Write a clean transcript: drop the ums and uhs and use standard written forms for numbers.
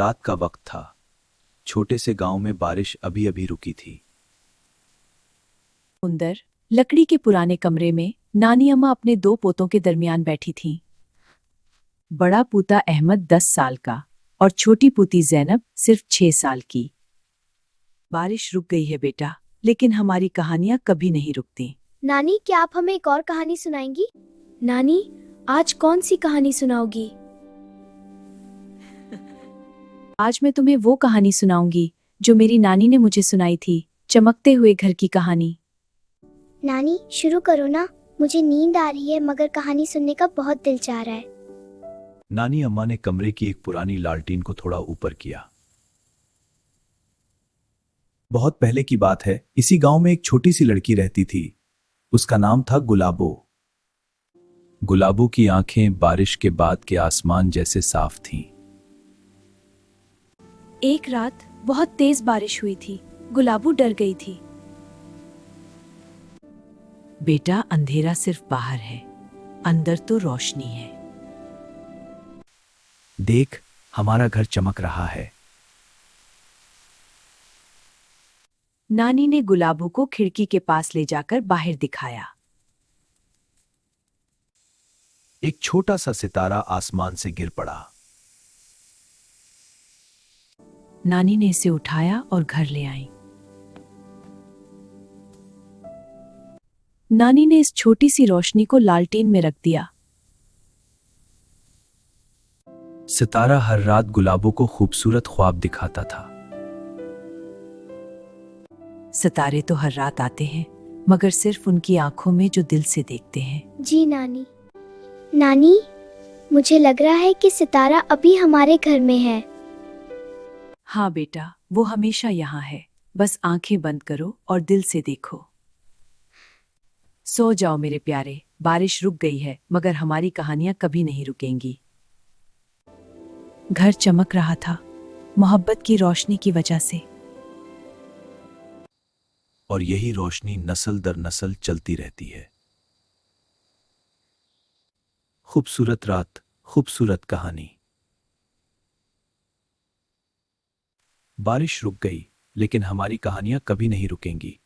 रात का वक्त था। छोटे से गांव में बारिश अभी अभी रुकी थी। अंदर लकड़ी के पुराने कमरे में नानी अम्मा अपने दो पोतों के दरमियान बैठी थीं। बड़ा पूता अहमद 10 साल का और छोटी पूती जैनब सिर्फ 6 साल की। बारिश रुक गई है बेटा, लेकिन हमारी कहानियां कभी नहीं रुकती। नानी, क्या आप हमें एक और कहानी सुनाएंगी? नानी, आज कौन सी कहानी सुनाओगी? आज मैं तुम्हें वो कहानी सुनाऊंगी जो मेरी नानी ने मुझे सुनाई थी, चमकते हुए घर की कहानी। नानी, शुरू करो ना। मुझे नींद आ रही है मगर कहानी सुनने का बहुत दिल चाह रहा है। नानी अम्मा ने कमरे की एक पुरानी लालटीन को थोड़ा ऊपर किया। बहुत पहले की बात है। इसी गांव में एक छोटी सी लड़की रहती थी। उसका नाम था गुलाबो। गुलाबो की आंखें बारिश के बाद के आसमान जैसे साफ थीं। एक रात बहुत तेज बारिश हुई थी। गुलाबो डर गई थी। बेटा, अंधेरा सिर्फ बाहर है, अंदर तो रोशनी है। देख, हमारा घर चमक रहा है। नानी ने गुलाबो को खिड़की के पास ले जाकर बाहर दिखाया। एक छोटा सा सितारा आसमान से गिर पड़ा। नानी ने इसे उठाया और घर ले आई। नानी ने इस छोटी सी रोशनी को लालटेन में रख दिया। सितारा हर रात गुलाबों को खूबसूरत ख्वाब दिखाता था। सितारे तो हर रात आते हैं, मगर सिर्फ उनकी आंखों में जो दिल से देखते हैं। जी नानी। नानी, मुझे लग रहा है कि सितारा अभी हमारे घर में है। हाँ बेटा, वो हमेशा यहाँ है। बस आंखें बंद करो और दिल से देखो। सो जाओ मेरे प्यारे, बारिश रुक गई है मगर हमारी कहानियां कभी नहीं रुकेंगी। घर चमक रहा था, मोहब्बत की रोशनी की वजह से। और यही रोशनी नस्ल दर नस्ल चलती रहती है। खूबसूरत रात, खूबसूरत कहानी। बारिश रुक गई, लेकिन हमारी कहानियां कभी नहीं रुकेंगी।